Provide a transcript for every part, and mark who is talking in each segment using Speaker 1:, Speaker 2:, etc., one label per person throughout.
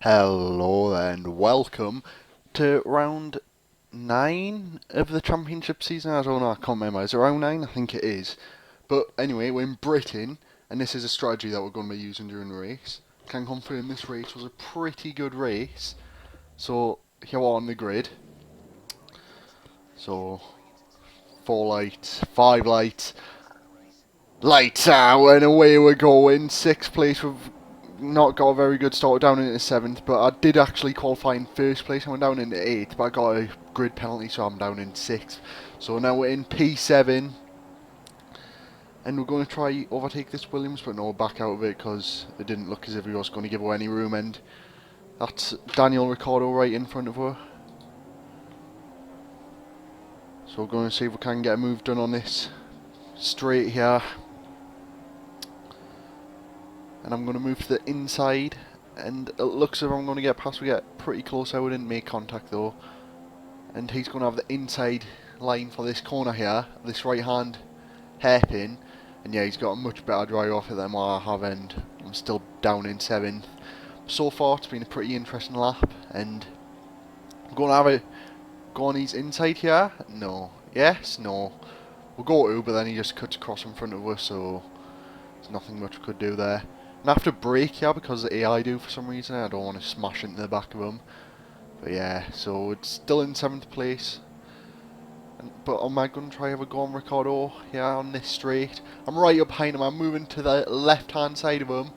Speaker 1: Hello and welcome to round 9 of the championship season. I don't know, I can't remember. Is it round 9? I think it is. But anyway, we're in Britain, and this is a strategy that we're going to be using during the race. Can confirm this race was a pretty good race. So, here we are on the grid. So, 4 lights, 5 lights, lights out, and away we're going. 6th place with not got a very good start, down into 7th, but I did actually qualify in 1st place. I went down into 8th, but I got a grid penalty, so I'm down in 6th. So now we're in P7, and we're going to try overtake this Williams, but no, back out of it because it didn't look as if he was going to give away any room, and that's Daniel Ricciardo right in front of her. So we're going to see if we can get a move done on this straight here. And I'm going to move to the inside, and it looks as if I'm going to get past. We get pretty close. I didn't make contact though, and he's going to have the inside line for this corner here, this right hand hairpin, and yeah, he's got a much better drive off it than what I have, and I'm still down in 7th. So far it's been a pretty interesting lap, and I'm going to have a go on his inside here. No, yes, no, we'll go to, but then he just cuts across in front of us, so there's nothing much we could do there. And I have to brake here because the AI do for some reason. I don't want to smash into the back of him. But yeah, so it's still in 7th place. But am I going to try have a go on Ricciardo here on this straight? I'm right up behind him. I'm moving to the left hand side of him.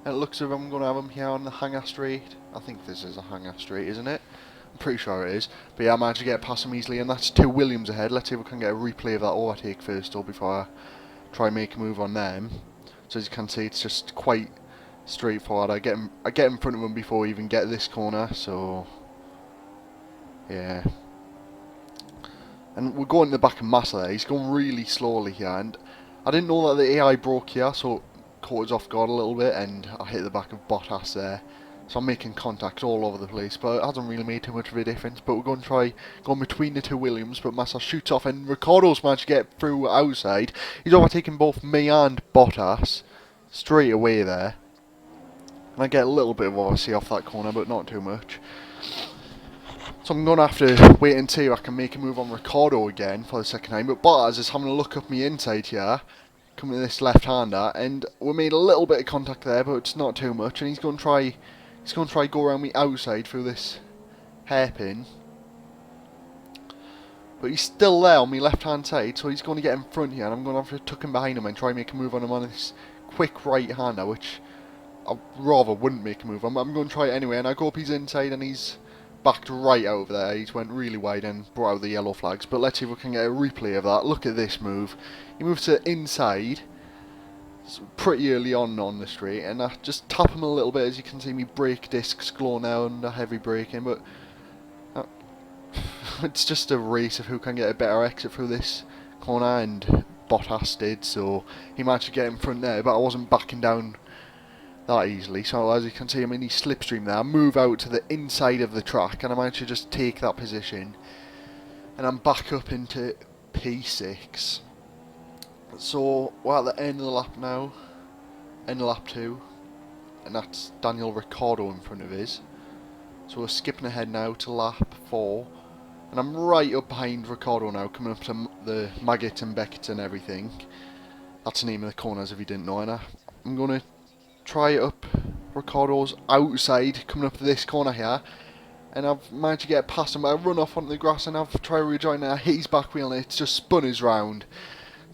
Speaker 1: And it looks as if I'm going to have him here on the hangar straight. I think this is a hangar straight, isn't it? I'm pretty sure it is. But yeah, I managed to get past him easily. And that's 2 Williams ahead. Let's see if we can get a replay of that overtake first though, before I try and make a move on them. So as you can see, it's just quite straightforward. I get in front of him before we even get this corner. So yeah, and we're going in the back of Massa there. He's going really slowly here, and I didn't know that the AI broke here, so it caught us off guard a little bit, and I hit the back of Bottas there. So I'm making contact all over the place, but it hasn't really made too much of a difference. But we're going to try going between the 2 Williams, but Massa shoots off, and Ricciardo's managed to get through outside. He's overtaking both me and Bottas straight away there. And I get a little bit of obviously off that corner, but not too much. So I'm going to have to wait and see if I can make a move on Ricciardo again for the second time. But Bottas is having a look up me inside here, coming to this left-hander, and we made a little bit of contact there, but it's not too much. And he's going to try go around me outside through this hairpin. But he's still there on my left-hand side, so he's going to get in front here, and I'm going to have to tuck him behind him and try and make a move on him on this quick right-hander, which I rather wouldn't make a move. I'm going to try it anyway, and I go up his inside, and he's backed right over there. He's went really wide and brought out the yellow flags. But let's see if we can get a replay of that. Look at this move. He moves to the inside pretty early on the straight, and I just tap him a little bit. As you can see, me brake discs glow now under heavy braking, but it's just a race of who can get a better exit through this corner, and Bottas did, so he managed to get in front there, but I wasn't backing down that easily. So as you can see, I'm in his slipstream there. I move out to the inside of the track, and I managed to just take that position, and I'm back up into P6. So we're at the end of the lap now, end of lap 2, and that's Daniel Ricciardo in front of his. So we're skipping ahead now to lap 4, and I'm right up behind Ricciardo now, coming up to the Maggots and Beckett's and everything. That's the name of the corners if you didn't know. And I'm going to try it up Ricciardo's outside, coming up to this corner here, and I've managed to get past him, but I run off onto the grass, and I've tried to rejoin it. I hit his back wheel, and it's just spun us round.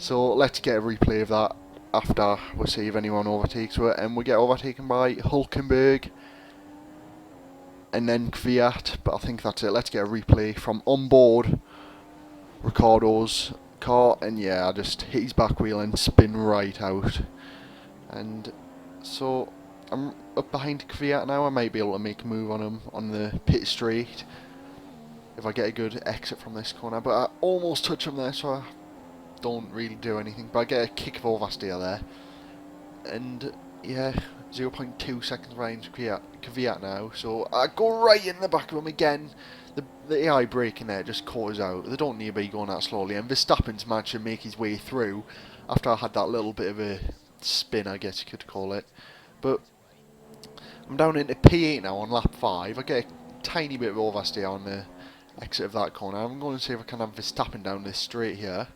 Speaker 1: So let's get a replay of that after we'll see if anyone overtakes it, and we get overtaken by Hulkenberg and then Kvyat, but I think that's it. Let's get a replay from on board Ricciardo's car, and yeah, I just hit his back wheel and spin right out. And so I'm up behind Kvyat now. I might be able to make a move on him on the pit straight if I get a good exit from this corner, but I almost touch him there, so I don't really do anything, but I get a kick of oversteer there, and yeah, 0.2 seconds behind Kvyat now, so I go right in the back of him again. The AI braking there just caught us out. They don't need to be going that slowly, and Verstappen's managed to make his way through after I had that little bit of a spin, I guess you could call it. But I'm down into P8 now on lap 5. I get a tiny bit of oversteer on the exit of that corner. I'm going to see if I can have Verstappen down this straight here.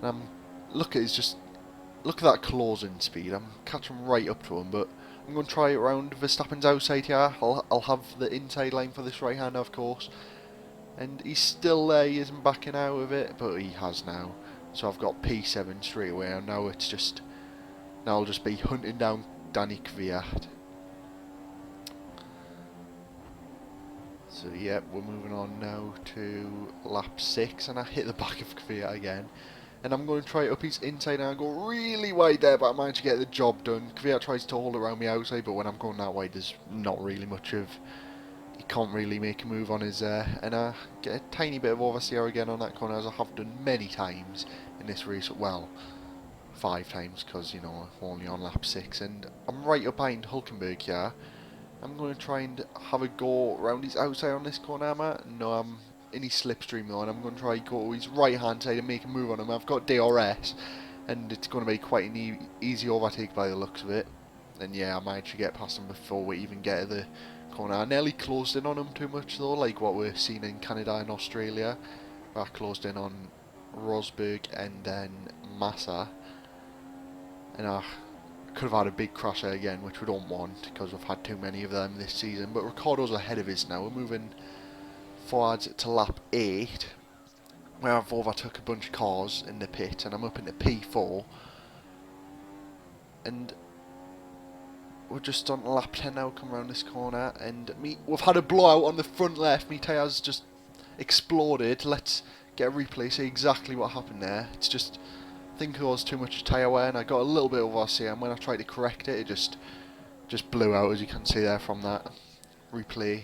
Speaker 1: And look at that closing speed. I'm catching right up to him, but I'm going to try it around Verstappen's outside here. I'll have the inside line for this right hander, of course. And he's still there, he isn't backing out of it, but he has now. So I've got P7 straight away, and now I'll just be hunting down Danny Kvyat. So yeah, we're moving on now to lap 6, and I hit the back of Kvyat again. And I'm going to try it up his inside, and I go really wide there, but I managed to get the job done. Kvyat tries to hold around me outside, but when I'm going that wide, there's not really much of... He can't really make a move on his and I get a tiny bit of oversteer again on that corner, as I have done many times in this race. Well, 5 times, because, you know, I'm only on lap 6, and I'm right up behind Hulkenberg here. I'm going to try and have a go around his outside on this corner, am I? No, I'm in his slipstream though, and I'm going to try go to his right hand side and make a move on him. I've got DRS, and it's going to be quite an easy overtake by the looks of it. And yeah, I managed to get past him before we even get to the corner. I nearly closed in on him too much though, like what we're seeing in Canada and Australia, where I closed in on Rosberg and then Massa, and I could have had a big crash there again, which we don't want because we've had too many of them this season. But Ricciardo's ahead of us now. We're moving forwards to lap 8, where I've overtook a bunch of cars in the pit, and I'm up into P4, and we're just on lap 10 now, come around this corner, and we've had a blowout on the front left. My tyres just exploded. Let's get a replay, see exactly what happened there. It's just, I think it was too much tyre wear, and I got a little bit of oversteer, and when I tried to correct it, it just blew out, as you can see there from that replay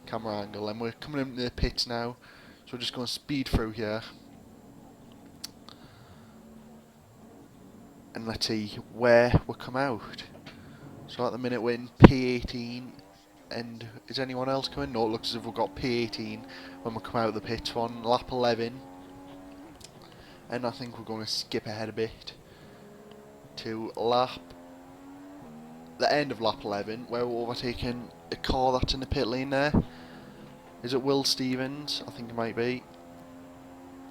Speaker 1: camera angle. And we're coming into the pits now, so we're just going to speed through here, and let's see where we come out. So at the minute we're in P18, and is anyone else coming? No, it looks as if we've got P18 when we come out of the pits on lap 11. And I think we're going to skip ahead a bit to the end of lap 11, where we're overtaking a car that's in the pit lane there. Is it Will Stevens? I think it might be.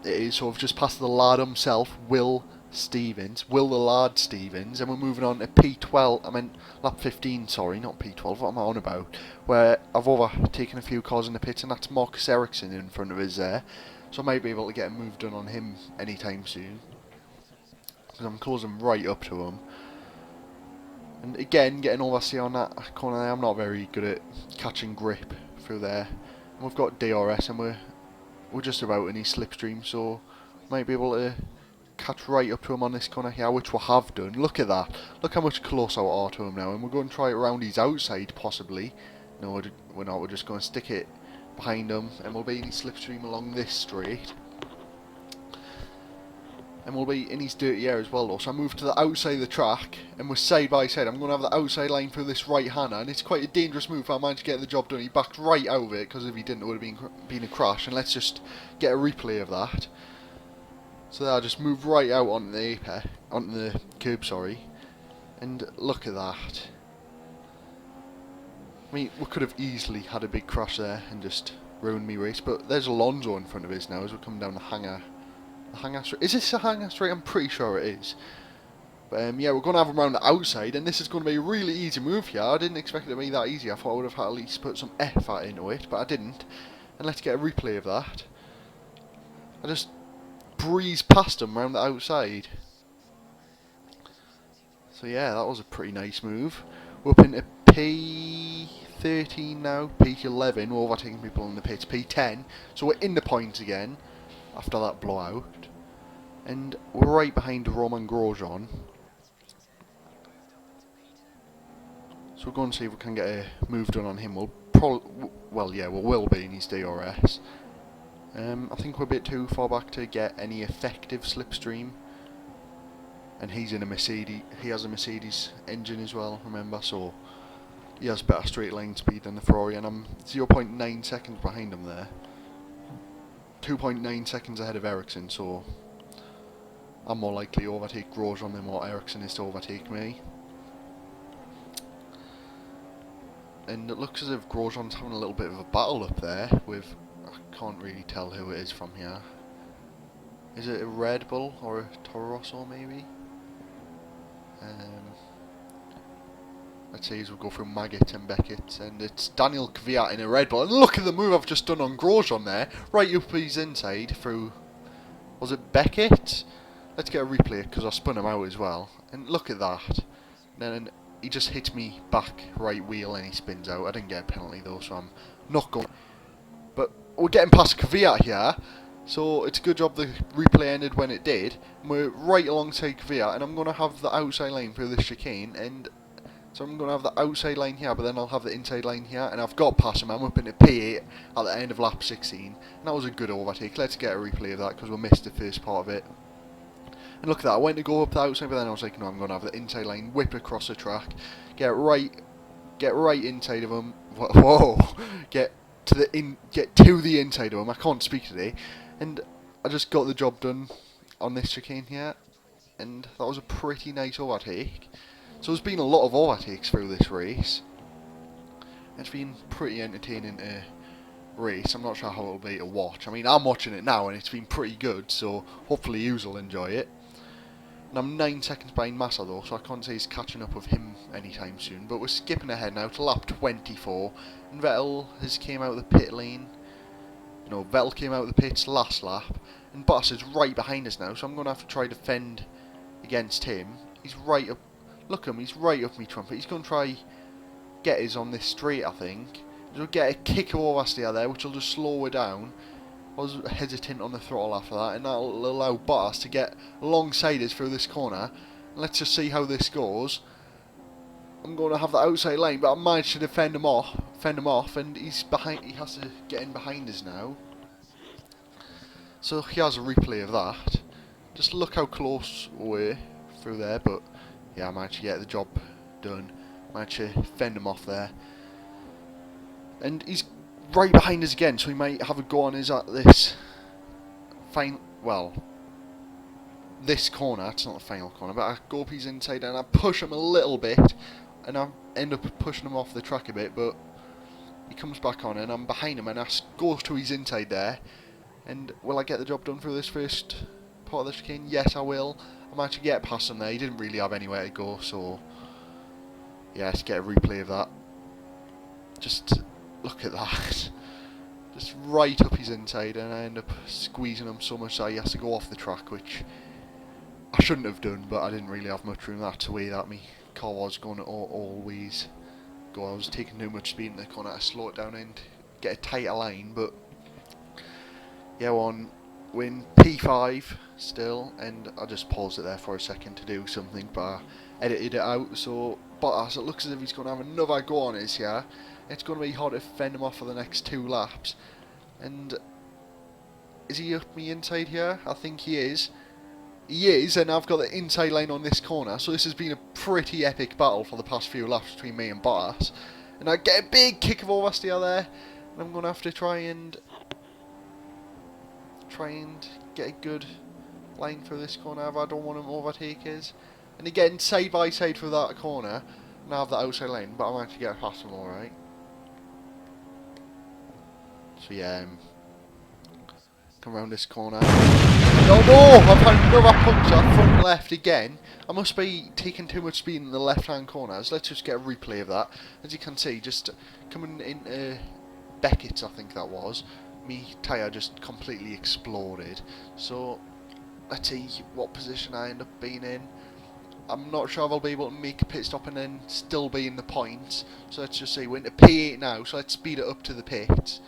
Speaker 1: It is, so we've just passed the lad himself, Will Stevens, Will the Lad Stevens, and we're moving on to P12, I meant lap 15, sorry, not P12, what am I on about, where I've overtaken a few cars in the pits, and that's Marcus Ericsson in front of us there, so I might be able to get a move done on him anytime soon, because I'm closing right up to him. And again, getting oversteer on that corner there, I'm not very good at catching grip through there, and we've got DRS, and we're just about in his slipstream, so might be able to catch right up to him on this corner here, which we have done. Look at that. Look how much closer we are to him now, and we're going to try it around his outside, possibly. No, we're not. We're just going to stick it behind him, and we'll be in his slipstream along this straight. And we'll be in his dirty air as well, though. So I moved to the outside of the track, and we're side by side. I'm going to have the outside line through this right-hander, and it's quite a dangerous move. I managed to get the job done. He backed right out of it, because if he didn't, it would have been a crash. And let's just get a replay of that. So there, I just moved right out onto the curb, sorry, and look at that. I mean, we could have easily had a big crash there and just ruined me race, but there's Alonso in front of us now as we're coming down the hangar. The hangar straight. Is this a hangar straight? I'm pretty sure it is. But yeah, we're going to have him around the outside, and this is going to be a really easy move here. I didn't expect it to be that easy. I thought I would have had at least put some effort into it, but I didn't. And let's get a replay of that. I just breeze past him around the outside. So yeah, that was a pretty nice move. We're up into P13 now, P11, we're overtaking people in the pits, P10, so we're in the points again after that blowout, and we're right behind Roman Grosjean. So we're going to see if we can get a move done on him. We'll probably, well yeah, we will be in his DRS. I think we're a bit too far back to get any effective slipstream, and he's in a Mercedes. He has a Mercedes engine as well, remember, so he has better straight line speed than the Ferrari, and I'm 0.9 seconds behind him there. 2.9 seconds ahead of Ericsson, so I'm more likely to overtake Grosjean than what Ericsson is to overtake me. And it looks as if Grosjean's having a little bit of a battle up there with, I can't really tell who it is from here. Is it a Red Bull or a Toro Rosso maybe? Let's see as we go through Maggott and Beckett, and it's Daniel Kvyat in a Red Bull. And look at the move I've just done on Grosjean there, right up his inside through, was it Beckett? Let's get a replay because I spun him out as well. And look at that. And then he just hits me back right wheel and he spins out. I didn't get a penalty though, so I'm not going. But we're getting past Kvyat here, so it's a good job the replay ended when it did. And we're right alongside Kvyat, and I'm going to have the outside line through this chicane, and so I'm going to have the outside line here, but then I'll have the inside line here, and I've got past him. I'm up into P8 at the end of lap 16, and that was a good overtake. Let's get a replay of that because we missed the first part of it. And look at that, I went to go up the outside, but then I was like, no, I'm going to have the inside line, whip across the track, get right inside of him. Whoa, get to the inside of him. I can't speak today, and I just got the job done on this chicane here, and that was a pretty nice overtake. So there's been a lot of overtakes through this race. It's been pretty entertaining to race. I'm not sure how it'll be to watch. I mean, I'm watching it now and it's been pretty good, so hopefully yous will enjoy it. And I'm 9 seconds behind Massa though, so I can't say he's catching up with him anytime soon. But we're skipping ahead now to lap 24, and Vettel has came out of the pit lane. No, Vettel came out of the pits last lap, and Bottas is right behind us now, so I'm going to have to try to defend against him. He's right up. Look at him, he's right up me trumpet. He's going to try get us on this straight, I think. He'll get a kick of oversteer there, which will just slow her down. I was hesitant on the throttle after that, and that'll allow Bottas to get alongside us through this corner. Let's just see how this goes. I'm going to have the outside line, but I managed to defend him off, and he's behind. He has to get in behind us now. So he has a replay of that. Just look how close we were through there, but yeah, I managed to get the job done. Managed to fend him off there. And he's right behind us again, so he might have a go on us at this this corner. It's not the final corner, but I go up his inside and I push him a little bit, and I end up pushing him off the track a bit, but he comes back on and I'm behind him, and I go to his inside there. And will I get the job done through this first part of the chicane? Yes, I will. I managed to get past him there. He didn't really have anywhere to go, so yeah, let's get a replay of that. Just look at that. Just right up his inside, and I end up squeezing him so much that he has to go off the track, which I shouldn't have done, but I didn't really have much room. That's the way that my car was going to always go. I was taking too much speed in the corner to slow it down and get a tighter line, but yeah, we're in P5 still, and I just paused it there for a second to do something, but I edited it out. So Bottas, it looks as if he's going to have another go on us here. It's going to be hard to fend him off for the next 2 laps. And is he up me inside here? I think he is. He is, and I've got the inside line on this corner, so this has been a pretty epic battle for the past few laps between me and Bottas. And I get a big kick of oversteer there, and I'm going to have to try and get a good line through this corner if I don't want him to overtake us. And again, side by side through that corner, and I have the outside line, but I managed to get past him alright. So yeah, come around this corner. Oh no! I've had another puncture front left again. I must be taking too much speed in the left hand corners. Let's just get a replay of that. As you can see, just coming into Beckett's, I think that was, me tyre just completely exploded. So let's see what position I end up being in. I'm not sure if I'll be able to make a pit stop and then still be in the points. So let's just say we're into P8 now, so let's speed it up to the pits.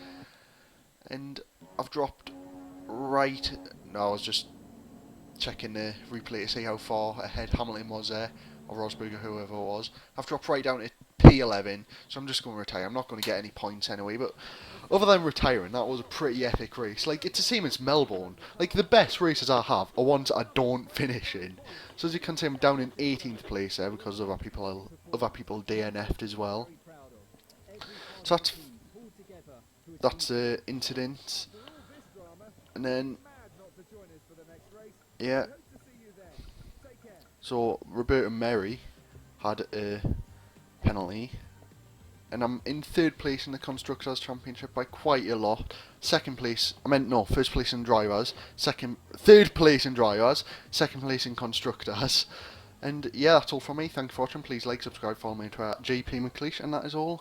Speaker 1: And I've dropped right. No, I was just checking the replay to see how far ahead Hamilton was there, or Rosberg or whoever it was. I've dropped right down to P11, so I'm just going to retire. I'm not going to get any points anyway, but other than retiring, that was a pretty epic race. Like, it's the same as Melbourne. Like, the best races I have are ones that I don't finish in. So as you can see, I'm down in 18th place there because other people DNF'd as well. So that's the incident. And then, yeah, so Roberto Merry had a penalty, and I'm in 3rd place in the Constructors Championship by quite a lot. Second place, first place in Drivers, 3rd place in Drivers, 2nd place in Constructors. And yeah, that's all from me. Thank you for watching. Please like, subscribe, follow me on Twitter, JP McLeish, and that is all.